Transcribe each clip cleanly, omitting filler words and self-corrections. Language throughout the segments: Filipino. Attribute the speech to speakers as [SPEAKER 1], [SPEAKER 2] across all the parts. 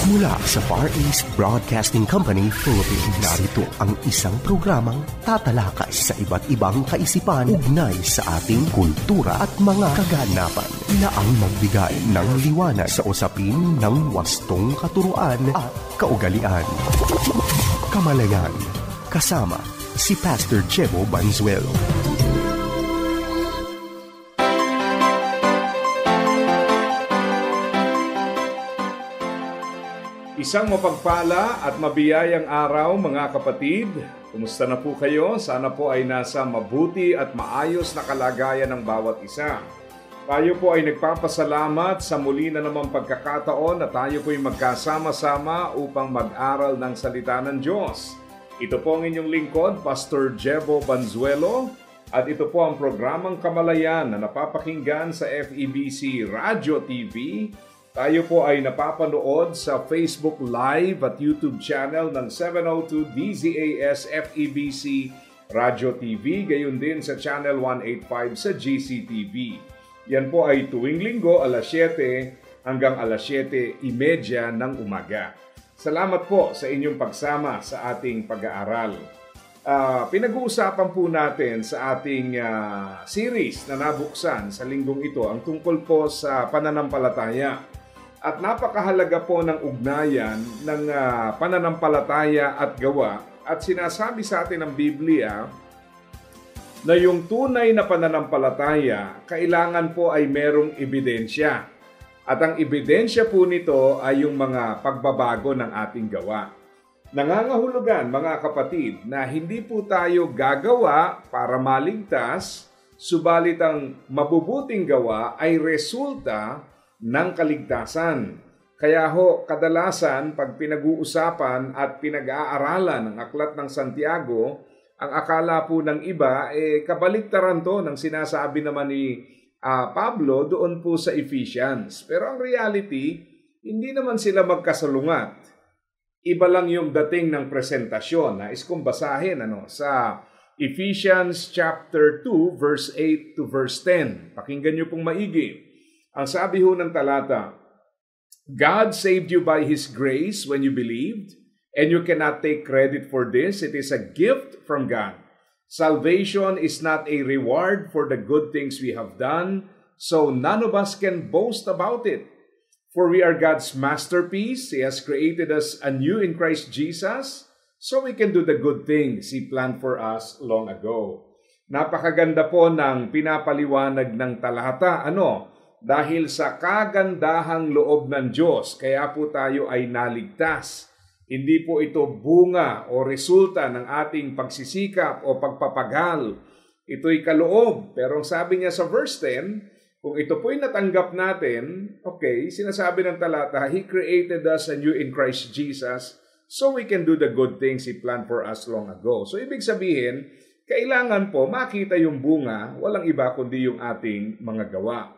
[SPEAKER 1] Mula sa Far East Broadcasting Company, Philippines, narito ang isang programang tatalakay sa iba't ibang kaisipan ugnay sa ating kultura at mga kaganapan na ang magbigay ng liwanag sa usapin ng wastong katuruan at kaugalian. Kamalayan, kasama si Pastor Jebo Banzuelo.
[SPEAKER 2] Isang mapagpala at mabiyayang araw mga kapatid. Kumusta na po kayo? Sana po ay nasa mabuti at maayos na kalagayan ng bawat isa. Tayo po ay nagpapasalamat sa muli na namang pagkakataon na tayo po ay magkasama-sama upang mag-aral ng salita ng Diyos. Ito po ang inyong lingkod, Pastor Jebo Banzuelo, at ito po ang programang Kamalayan na napapakinggan sa FEBC Radio TV. Tayo po ay napapanood sa Facebook Live at YouTube channel ng 702 DZAS FEBC Radio TV, gayon din sa channel 185 sa GCTV. Yan po ay tuwing linggo alas 7 hanggang alas 7:30 ng umaga. Salamat po sa inyong pagsama sa ating pag-aaral. Pinag-uusapan po natin sa ating series na nabuksan sa linggong ito ang tungkol po sa pananampalataya. At napakahalaga po ng ugnayan ng pananampalataya at gawa. At sinasabi sa atin ng Biblia na yung tunay na pananampalataya, kailangan po ay merong ebidensya. At ang ebidensya po nito ay yung mga pagbabago ng ating gawa. Nangangahulugan mga kapatid na hindi po tayo gagawa para maligtas, subalit ang mabubuting gawa ay resulta ng kaligtasan. Kaya ho, kadalasan pag pinag-uusapan at pinag-aaralan ng Aklat ng Santiago, ang akala po ng iba, kabaliktaran to ng sinasabi naman ni Pablo doon po sa Ephesians. Pero ang reality, hindi naman sila magkasalungat. Iba lang yung dating ng presentasyon. Nais kong basahin sa Ephesians chapter 2, verse 8 to verse 10. Pakinggan niyo pong maigi. Ang sabi ho ng talata, God saved you by His grace when you believed, and you cannot take credit for this. It is a gift from God. Salvation is not a reward for the good things we have done, so none of us can boast about it. For we are God's masterpiece. He has created us anew in Christ Jesus, so we can do the good things He planned for us long ago. Napakaganda po ng pinapaliwanag ng talata. Dahil sa kagandahang loob ng Diyos, kaya po tayo ay naligtas. Hindi po ito bunga o resulta ng ating pagsisikap o pagpapagal. Ito'y kaloob. Pero sabi niya sa verse 10, kung ito po'y natanggap natin, sinasabi ng talata, He created us anew in Christ Jesus so we can do the good things He planned for us long ago. So ibig sabihin, kailangan po makita yung bunga, walang iba kundi yung ating mga gawa.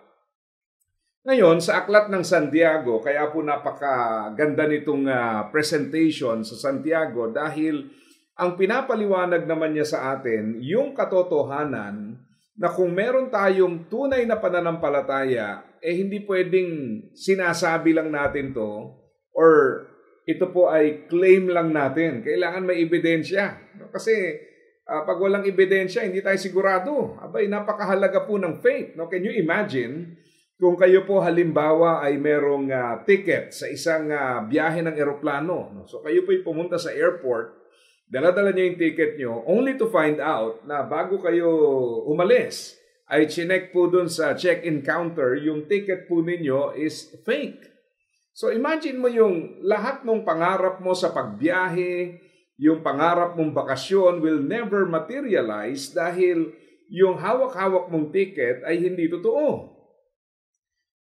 [SPEAKER 2] Ngayon, sa Aklat ng Santiago, kaya po napakaganda nitong presentation sa Santiago dahil ang pinapaliwanag naman niya sa atin, yung katotohanan na kung meron tayong tunay na pananampalataya, hindi pwedeng sinasabi lang natin to or ito po ay claim lang natin. Kailangan may ebidensya. Kasi pag walang ebidensya, hindi tayo sigurado. Napakahalaga po ng faith. Can you imagine? Kung kayo po halimbawa ay merong ticket sa isang biyahe ng eroplano, so kayo po ay pumunta sa airport, dala-dala niyo yung ticket niyo, only to find out na bago kayo umalis, ay chinek po dun sa check-in counter, yung ticket po ninyo is fake. So imagine mo yung lahat ng pangarap mo sa pagbiyahe, yung pangarap mong bakasyon will never materialize dahil yung hawak-hawak mong ticket ay hindi totoo.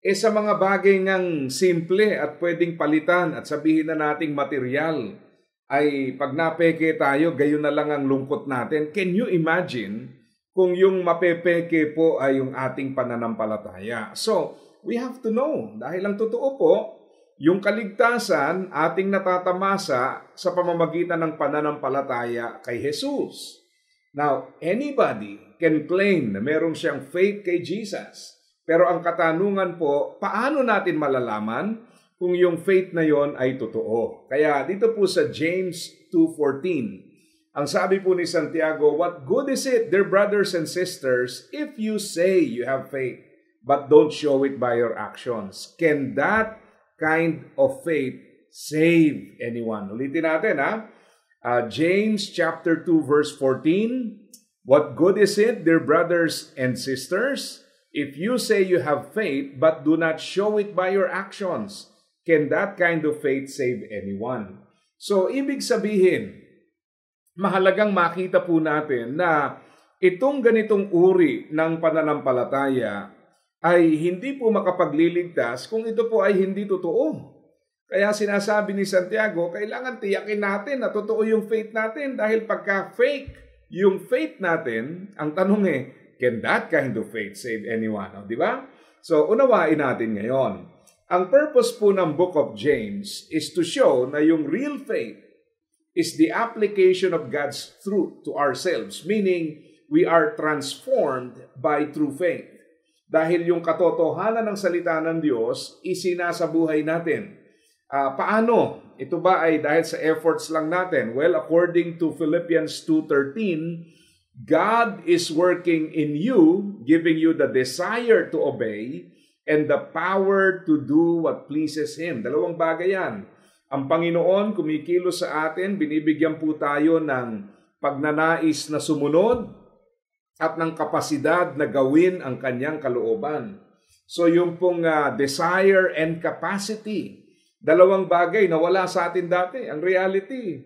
[SPEAKER 2] Sa mga bagay ngang simple at pwedeng palitan at sabihin na nating material, ay pag napeke tayo, gayon na lang ang lungkot natin. Can you imagine kung yung mapepeke po ay yung ating pananampalataya? So, we have to know, dahil ang totoo po, yung kaligtasan ating natatamasa sa pamamagitan ng pananampalataya kay Jesus. Now, anybody can claim na meron siyang faith kay Jesus. Pero ang katanungan po, paano natin malalaman kung yung faith na yon ay totoo. Kaya dito po sa James 2:14, ang sabi po ni Santiago, "What good is it, dear brothers and sisters, if you say you have faith, but don't show it by your actions? Can that kind of faith save anyone?" Ulitin natin James chapter 2 verse 14, "What good is it, dear brothers and sisters, if you say you have faith, but do not show it by your actions? Can that kind of faith save anyone?" So, ibig sabihin, mahalagang makita po natin na itong ganitong uri ng pananampalataya ay hindi po makapagliligtas kung ito po ay hindi totoo. Kaya sinasabi ni Santiago, kailangan tiyakin natin na totoo yung faith natin dahil pagka fake yung faith natin, ang tanong can that kind of faith save anyone? Di ba? So, unawain natin ngayon. Ang purpose po ng Book of James is to show na yung real faith is the application of God's truth to ourselves, meaning we are transformed by true faith. Dahil yung katotohanan ng salita ng Diyos, isinasabuhay natin. Paano? Ito ba ay dahil sa efforts lang natin? Well, according to Philippians 2:13, God is working in you, giving you the desire to obey and the power to do what pleases Him. Dalawang bagay yan. Ang Panginoon kumikilos sa atin, binibigyan po tayo ng pagnanais na sumunod at ng kapasidad na gawin ang kanyang kalooban. So yung pong desire and capacity, dalawang bagay na wala sa atin dati. Ang reality,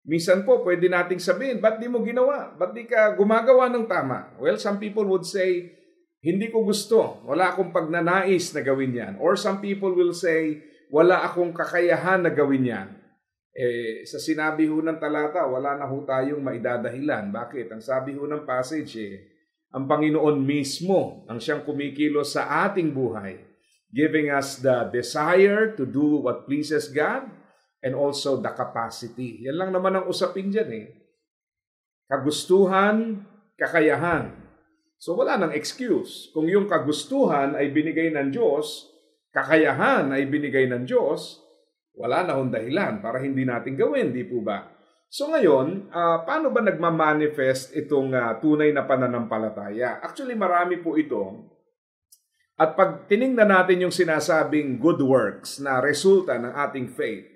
[SPEAKER 2] minsan po pwede nating sabihin, ba't di mo ginawa? Ba't di ka gumagawa ng tama? Well, some people would say, hindi ko gusto, wala akong pagnanais na gawin yan. Or some people will say, wala akong kakayahan na gawin yan. Sa sinabi ho ng talata, wala na ho tayong maidadahilan. Bakit? Ang sabi ho ng passage, ang Panginoon mismo ang siyang kumikilos sa ating buhay, giving us the desire to do what pleases God and also the capacity. Yan lang naman ang usapin dyan Kagustuhan, kakayahan. So wala nang excuse. Kung yung kagustuhan ay binigay ng Diyos, kakayahan ay binigay ng Diyos, wala na hong dahilan para hindi natin gawin, di po ba? So ngayon, paano ba nagmamanifest itong tunay na pananampalataya? Actually, marami po ito. At pag tiningnan natin yung sinasabing good works na resulta ng ating faith,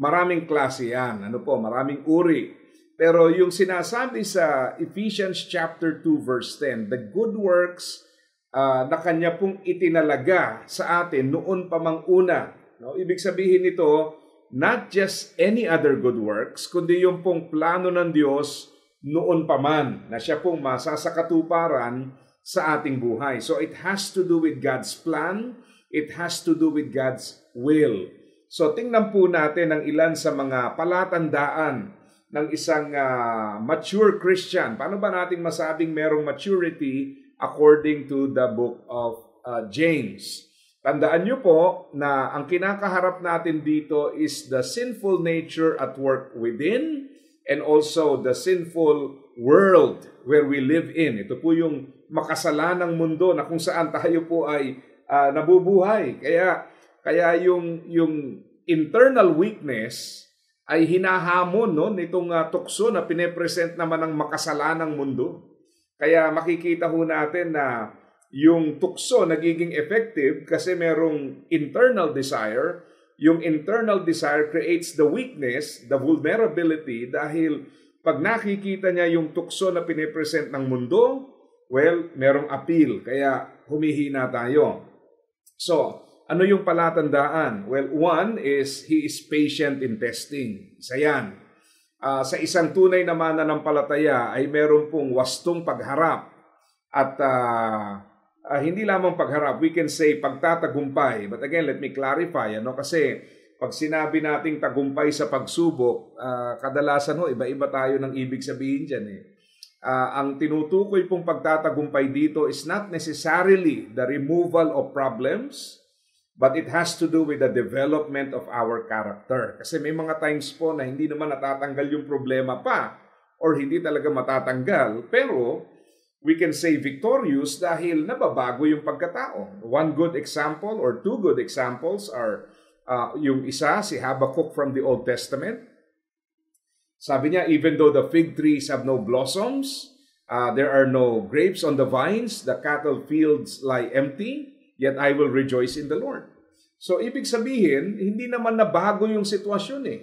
[SPEAKER 2] maraming klase yan. Maraming uri. Pero yung sinasabi sa Ephesians chapter 2 verse 10, the good works na kanya pong itinalaga sa atin noon pa mang una. Ibig sabihin nito, not just any other good works, kundi yung pong plano ng Diyos noon pa man na siya pong masasakatuparan sa ating buhay. So it has to do with God's plan, it has to do with God's will. So tingnan po natin ang ilan sa mga palatandaan ng isang mature Christian. Paano ba natin masabing merong maturity according to the book of James? Tandaan niyo po na ang kinakaharap natin dito is the sinful nature at work within and also the sinful world where we live in. Ito po yung makasalanang mundo na kung saan tayo po ay nabubuhay. Kaya yung internal weakness ay hinahamon nitong tukso na pinepresent naman ng makasalanang mundo. Kaya makikita ho natin na yung tukso nagiging effective kasi merong internal desire. Yung internal desire creates the weakness, the vulnerability, dahil pag nakikita niya yung tukso na pinepresent ng mundo, well, merong appeal. Kaya humihina tayo. So, ano yung palatandaan? Well, one is he is patient in testing. Isa yan. Sa isang tunay na mananampalataya ay meron pong wastong pagharap. At hindi lamang pagharap, we can say pagtatagumpay. But again, let me clarify. Kasi pag sinabi nating tagumpay sa pagsubok, kadalasan iba-iba tayo ng ibig sabihin dyan. Ang tinutukoy pong pagtatagumpay dito is not necessarily the removal of problems, but it has to do with the development of our character. Kasi may mga times po na hindi naman natatanggal yung problema pa or hindi talaga matatanggal, pero we can say victorious dahil nababago yung pagkatao. One good example or two good examples are Yung isa, si Habakkuk from the Old Testament. Sabi niya, even though the fig trees have no blossoms, there are no grapes on the vines, the cattle fields lie empty, yet I will rejoice in the Lord. So, ibig sabihin, hindi naman nabago yung sitwasyon eh.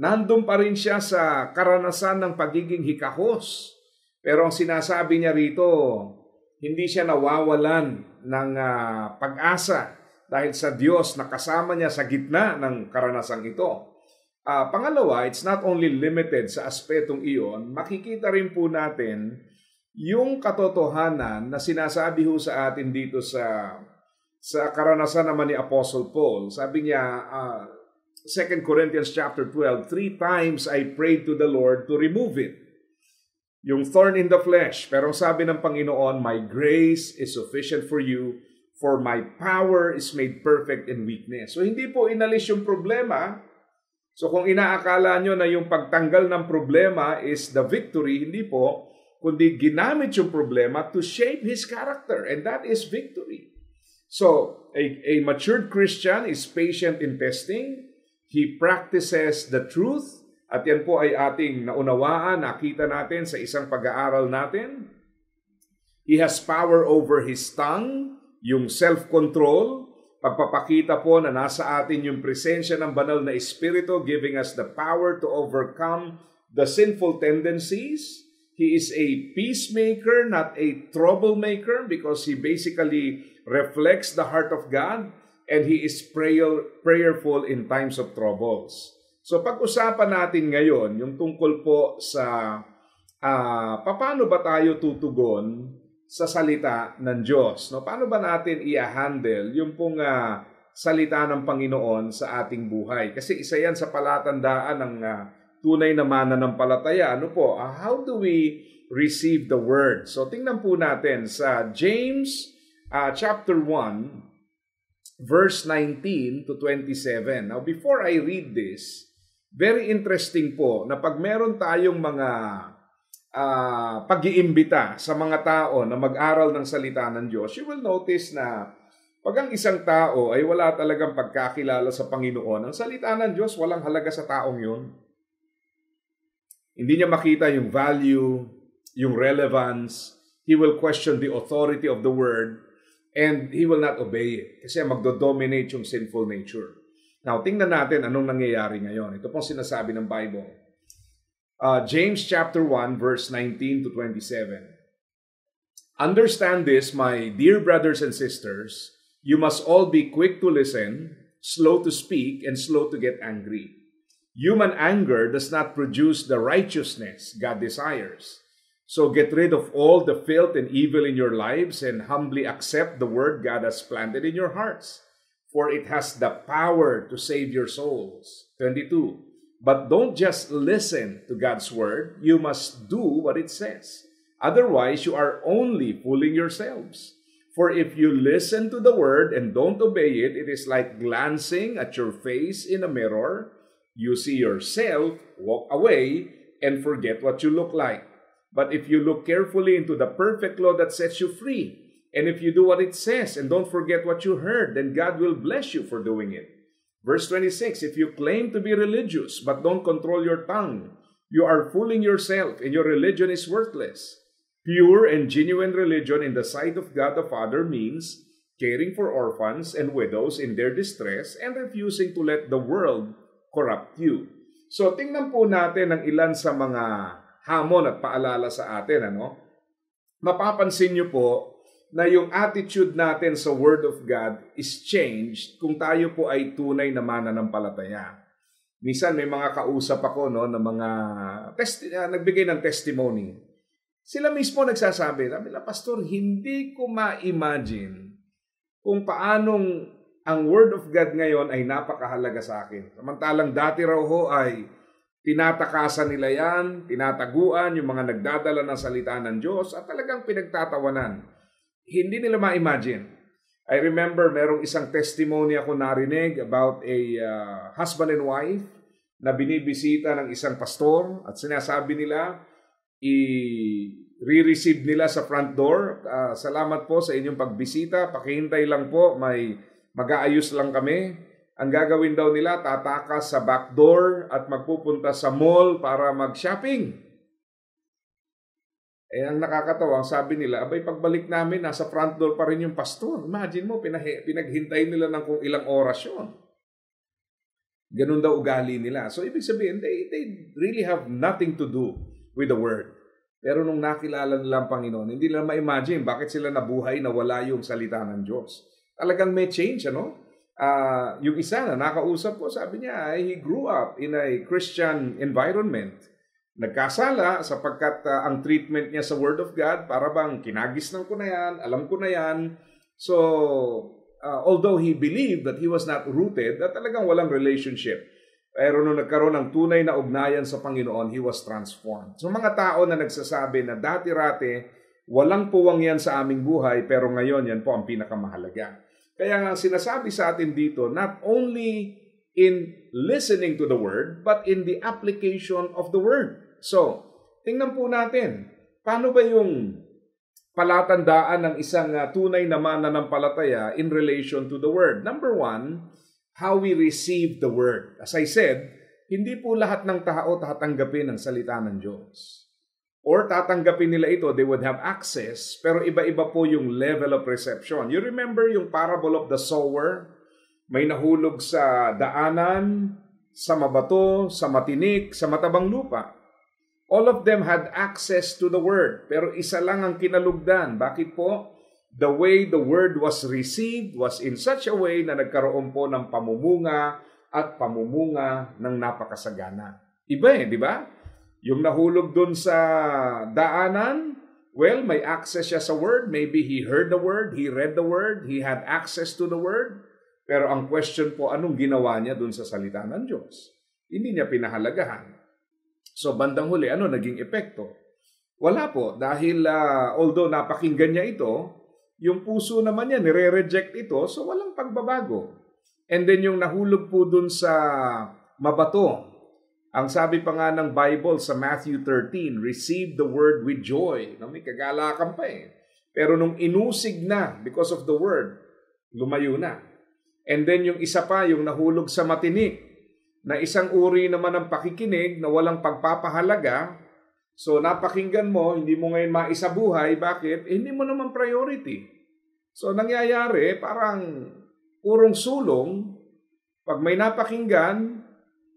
[SPEAKER 2] Nandun pa rin siya sa karanasan ng pagiging hikahos. Pero ang sinasabi niya rito, hindi siya nawawalan ng pag-asa dahil sa Diyos na kasama niya sa gitna ng karanasang ito. Pangalawa, it's not only limited sa aspetong iyon, makikita rin po natin yung katotohanan na sinasabi ho sa atin dito sa karanasan naman ni Apostle Paul. Sabi niya, 2 Corinthians chapter 12, 3 times I prayed to the Lord to remove it. Yung thorn in the flesh. Pero sabi ng Panginoon, my grace is sufficient for you, for my power is made perfect in weakness. So hindi po inalis yung problema. So kung inaakala nyo na yung pagtanggal ng problema is the victory, hindi po, kundi ginamit yung problema to shape His character. And that is victory. So, a matured Christian is patient in testing. He practices the truth. At yan po ay ating naunawaan, nakita natin sa isang pag-aaral natin. He has power over his tongue, yung self-control. Pagpapakita po na nasa atin yung presensya ng banal na Espiritu, giving us the power to overcome the sinful tendencies. He is a peacemaker, not a troublemaker, because he basically reflects the heart of God, and he is prayerful in times of troubles. So pag-usapan natin ngayon yung tungkol po sa paano ba tayo tutugon sa salita ng Diyos. No? Paano ba natin i-handle yung pong salita ng Panginoon sa ating buhay? Kasi isa yan sa palatandaan ng tunay na mananampalataya. Ano po? How do we receive the word? So tingnan po natin sa James chapter 1 verse 19 to 27. Now before I read this, very interesting po na pag meron tayong mga pag-iimbita sa mga tao na mag-aral ng salita ng Diyos, you will notice na pag ang isang tao ay wala talagang pagkakilala sa Panginoon, ang salita ng Diyos walang halaga sa taong yun. Hindi niya makita yung value, yung relevance. He will question the authority of the word and he will not obey it kasi magdo-dominate yung sinful nature. Now, tingnan natin anong nangyayari ngayon. Ito pong sinasabi ng Bible. James chapter 1 verse 19 to 27. Understand this, my dear brothers and sisters, you must all be quick to listen, slow to speak, and slow to get angry. Human anger does not produce the righteousness God desires. So get rid of all the filth and evil in your lives and humbly accept the word God has planted in your hearts, for it has the power to save your souls. 22. But don't just listen to God's word, you must do what it says. Otherwise, you are only fooling yourselves. For if you listen to the word and don't obey it, it is like glancing at your face in a mirror. You see yourself, walk away, and forget what you look like. But if you look carefully into the perfect law that sets you free, and if you do what it says and don't forget what you heard, then God will bless you for doing it. Verse 26, if you claim to be religious but don't control your tongue, you are fooling yourself and your religion is worthless. Pure and genuine religion in the sight of God the Father means caring for orphans and widows in their distress and refusing to let the world corrupt you. So tingnan po natin ang ilan sa mga hamon at paalala sa atin. Mapapansin niyo po na yung attitude natin sa Word of God is changed kung tayo po ay tunay na mananampalataya. Minsan may mga kausap ako na mga nagbigay ng testimony. Sila mismo nagsasabi, Pastor, hindi ko ma-imagine kung paanong ang Word of God ngayon ay napakahalaga sa akin. Samantalang dati raw ho ay tinatakasan nila yan, tinataguan yung mga nagdadala ng salita ng Diyos at talagang pinagtatawanan. Hindi nila ma-imagine. I remember merong isang testimony ako narinig about a husband and wife na binibisita ng isang pastor at sinasabi nila, i-receive nila sa front door. Salamat po sa inyong pagbisita. Pakihintay lang po, may mag-aayos lang kami. ang gagawin daw nila, tatakas sa back door at magpupunta sa mall para mag-shopping. Ang nakakatawa, sabi nila, abay pagbalik namin, nasa front door pa rin yung pastor. Imagine mo, pinaghintay nila ng kung ilang oras yun. Ganun daw ugali nila. So ibig sabihin, they really have nothing to do with the Word. Pero nung nakilala nila ang Panginoon, hindi nila ma-imagine bakit sila nabuhay na wala yung salita ng Diyos. Talagang may change, ano? Yung isa na nakausap ko, sabi niya, he grew up in a Christian environment. Nagkasala sapagkat ang treatment niya sa Word of God, para bang kinagisnan ko na yan, alam ko na yan. So, although he believed that he was not rooted, that talagang walang relationship. Pero nung nagkaroon ng tunay na ugnayan sa Panginoon, he was transformed. So mga tao na nagsasabi na dati-rati, walang puwang yan sa aming buhay, pero ngayon yan po ang pinakamahalaga. Kaya nga sinasabi sa atin dito, not only in listening to the Word, but in the application of the Word. So, tingnan po natin, paano ba yung palatandaan ng isang tunay na mananampalataya in relation to the Word? Number one, how we receive the Word. As I said, hindi po lahat ng tao tatanggapin ang salita ng Diyos. Or tatanggapin nila ito, they would have access, pero iba-iba po yung level of reception. You remember yung parable of the sower? May nahulog sa daanan, sa mabato, sa matinik, sa matabang lupa. All of them had access to the Word, pero isa lang ang kinalugdan. Bakit po? The way the Word was received was in such a way na nagkaroon po ng pamumunga at pamumunga ng napakasagana. Iba di ba? Yung nahulog dun sa daanan, well, may access siya sa Word. Maybe he heard the Word, he read the Word, he had access to the Word. Pero ang question po, anong ginawa niya dun sa salita ng Diyos? Hindi niya pinahalagahan. So bandang huli, ano naging epekto? Wala po, dahil although napakinggan niya ito, yung puso naman niya, nire-reject ito, so walang pagbabago. And then yung nahulog po dun sa mabato, ang sabi pa nga ng Bible sa Matthew 13, receive the word with joy. May kagalakan pa eh. Pero nung inusig na, because of the word, lumayo na. And then yung isa pa, yung nahulog sa matinik, na isang uri naman ng pakikinig na walang pagpapahalaga. So napakinggan mo, hindi mo ngayon maisabuhay. Bakit? Hindi mo naman priority. So nangyayari, parang purong sulong. Pag may napakinggan,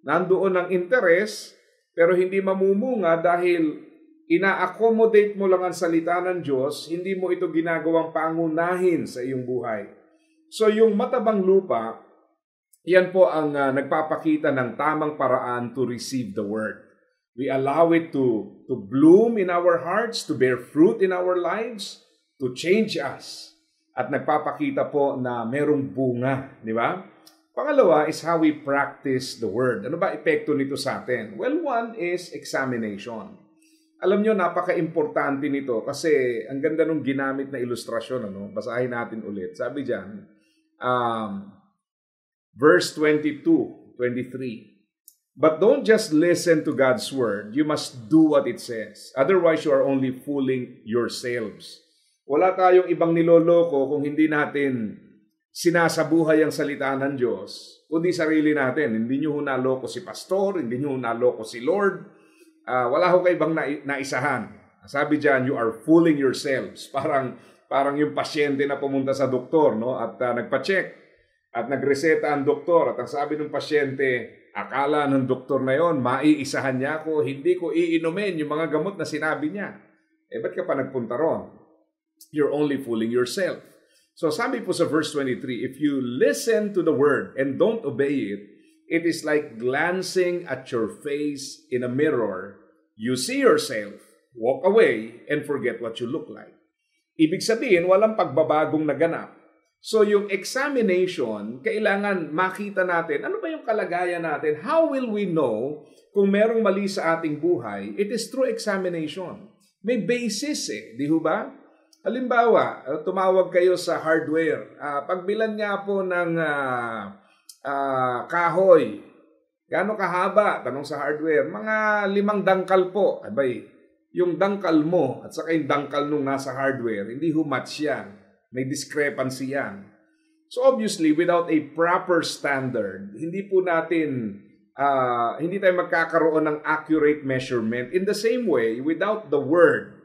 [SPEAKER 2] nandoon ang interes, pero hindi mamumunga dahil ina-accommodate mo lang ang salita ng Diyos, hindi mo ito ginagawang pangunahin sa iyong buhay. So yung matabang lupa, yan po ang nagpapakita ng tamang paraan to receive the Word. We allow it to bloom in our hearts, to bear fruit in our lives, to change us. At nagpapakita po na merong bunga, di ba? Pangalawa is how we practice the Word. Ano ba epekto nito sa atin? Well, one is examination. Alam nyo, napaka-importante nito kasi ang ganda nung ginamit na ilustrasyon. Basahin natin ulit. Sabi dyan, verse 22, 23. But don't just listen to God's word. You must do what it says. Otherwise, you are only fooling yourselves. Wala tayong ibang niloloko kung hindi natin sinasabuhay ang salita ng Diyos, kundi sarili natin. Hindi nyo naloko si pastor, hindi nyo naloko si Lord. Wala ho kayo ibang naisahan. Sabi dyan, you are fooling yourselves. Parang yung pasyente na pumunta sa doktor, no? At nagpa-check. At nagreseta ang doktor at ang sabi ng pasyente, akala ng doktor na yon, maiisahan niya ako, hindi ko iinumin yung mga gamot na sinabi niya. Ba't ka pa nagpunta ron? You're only fooling yourself. So sabi po sa verse 23, if you listen to the word and don't obey it, it is like glancing at your face in a mirror. You see yourself, walk away, and forget what you look like. Ibig sabihin, walang pagbabagong naganap. So yung examination, kailangan makita natin, ano ba yung kalagayan natin? How will we know kung merong mali sa ating buhay? It is through examination. May basis di ba? Halimbawa, tumawag kayo sa hardware. Pagbilan nga po ng kahoy. Gaano kahaba? Tanong sa hardware. Mga 5 dangkal po. Abay, yung dangkal mo at saka yung dangkal nung nasa hardware, hindi match yan. May discrepancy yan. So obviously, without a proper standard, hindi tayo magkakaroon ng accurate measurement. In the same way, without the Word,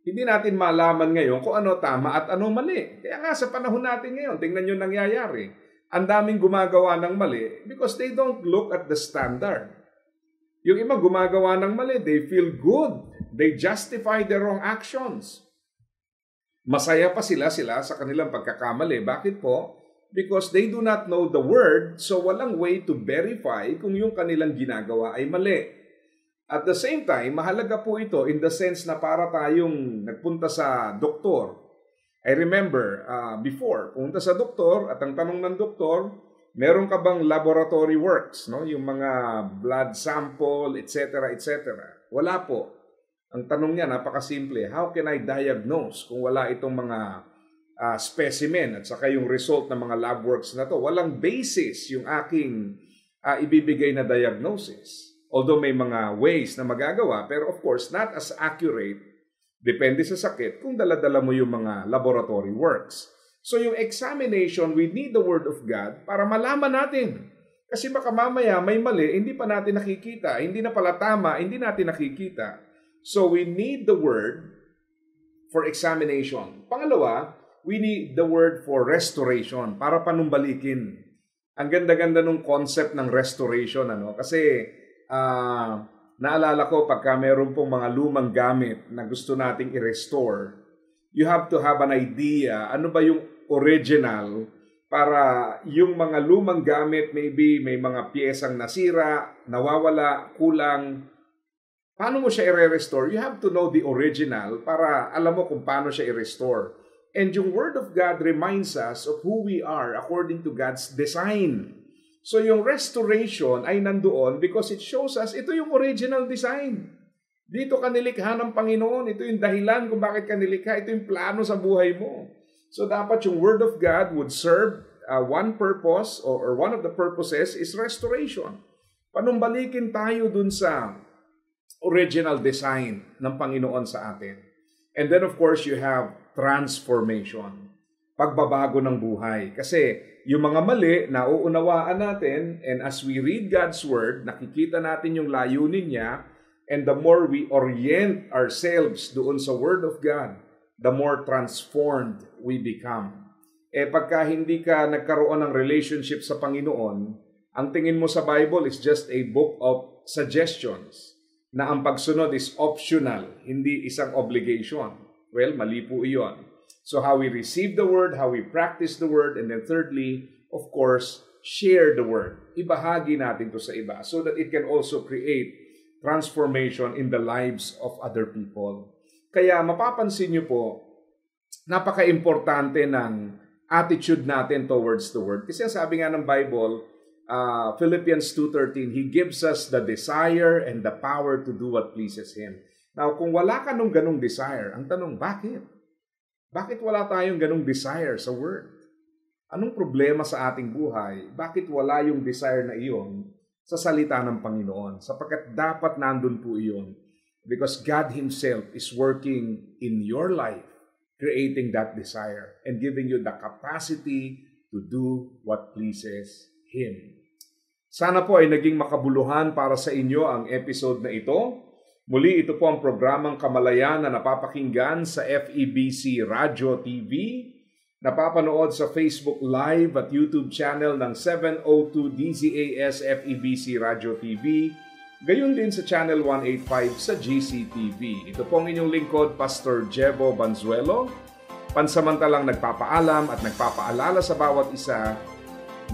[SPEAKER 2] hindi natin malaman ngayon kung ano tama at ano mali. Kaya nga sa panahon natin ngayon, tingnan nyo nangyayari. Ang daming gumagawa ng mali because they don't look at the standard. Yung iba gumagawa ng mali, they feel good. They justify their wrong actions. Masaya pa sila sa kanilang pagkakamali. Bakit po? Because they do not know the Word, so walang way to verify kung yung kanilang ginagawa ay mali. At the same time, mahalaga po ito in the sense na para tayong nagpunta sa doktor. I remember before, punta sa doktor at ang tanong ng doktor, meron ka bang laboratory works, no? Yung mga blood sample, etc., etc. Wala po. Ang tanong niya, napakasimple, how can I diagnose kung wala itong mga specimen at saka yung result ng mga lab works na to? Walang basis yung aking ibibigay na diagnosis. Although may mga ways na magagawa, pero of course, not as accurate, depende sa sakit, kung dala-dala mo yung mga laboratory works. So yung examination, we need the Word of God para malaman natin. Kasi baka mamaya may mali, hindi pa natin nakikita, hindi na pala tama, hindi natin nakikita. So we need the Word for examination. Pangalawa, we need the Word for restoration, para panumbalikin. Ang ganda-ganda nung concept ng restoration, kasi naalala ko pagka meron pong mga lumang gamit na gusto nating i-restore, you have to have an idea, ano ba yung original, para yung mga lumang gamit, maybe may mga piyesang nasira, nawawala, kulang. Paano mo siya i-restore? You have to know the original para alam mo kung paano siya i-restore. And yung Word of God reminds us of who we are according to God's design. So yung restoration ay nandoon because it shows us ito yung original design. Dito ka nilikha ng Panginoon. Ito yung dahilan kung bakit ka nilikha. Ito yung plano sa buhay mo. So dapat yung Word of God would serve one purpose or one of the purposes is restoration. Panumbalikin tayo dun sa original design ng Panginoon sa atin. And then of course you have transformation. Pagbabago ng buhay. Kasi yung mga mali, nauunawaan natin, and as we read God's Word, nakikita natin yung layunin niya, and the more we orient ourselves doon sa Word of God, the more transformed we become. Pagka hindi ka nagkaroon ng relationship sa Panginoon, ang tingin mo sa Bible is just a book of suggestions, na ang pagsunod is optional, hindi isang obligation. Well, mali po iyon. So how we receive the Word, how we practice the Word, and then thirdly, of course, share the Word. Ibahagi natin to sa iba so that it can also create transformation in the lives of other people. Kaya mapapansin niyo po, napaka-importante ng attitude natin towards the Word. Kasi sabi nga ng Bible, Philippians 2:13, He gives us the desire and the power to do what pleases Him. Now, kung wala ka nung ganung desire, ang tanong, bakit? Bakit wala tayong ganung desire sa Word? Anong problema sa ating buhay? Bakit wala yung desire na iyon sa salita ng Panginoon? Sapagkat dapat nandun po iyon. Because God Himself is working in your life, creating that desire and giving you the capacity to do what pleases Him. Sana po ay naging makabuluhan para sa inyo ang episode na ito. Muli, ito po ang programang Kamalayan na napapakinggan sa FEBC Radio TV, napapanood sa Facebook Live at YouTube channel ng 702 DZAS FEBC Radio TV, gayon din sa Channel 185 sa GCTV. Ito po ang inyong lingkod, Pastor Jebo Banzuelo, pansamantalang nagpapaalam at nagpapaalala sa bawat isa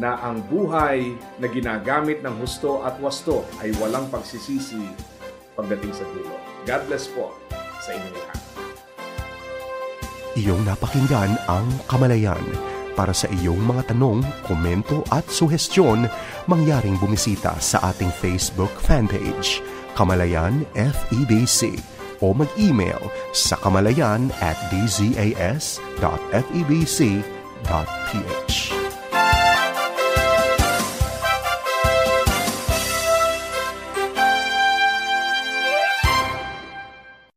[SPEAKER 2] na ang buhay na ginagamit ng husto at wasto ay walang pagsisisi pagdating sa dulo. God bless po sa inyong lahat.
[SPEAKER 1] Iyong napakinggan ang Kamalayan. Para sa iyong mga tanong, komento at suhestyon, mangyaring bumisita sa ating Facebook fanpage, Kamalayan FEBC, o mag-email sa kamalayan@dzas.febc.ph.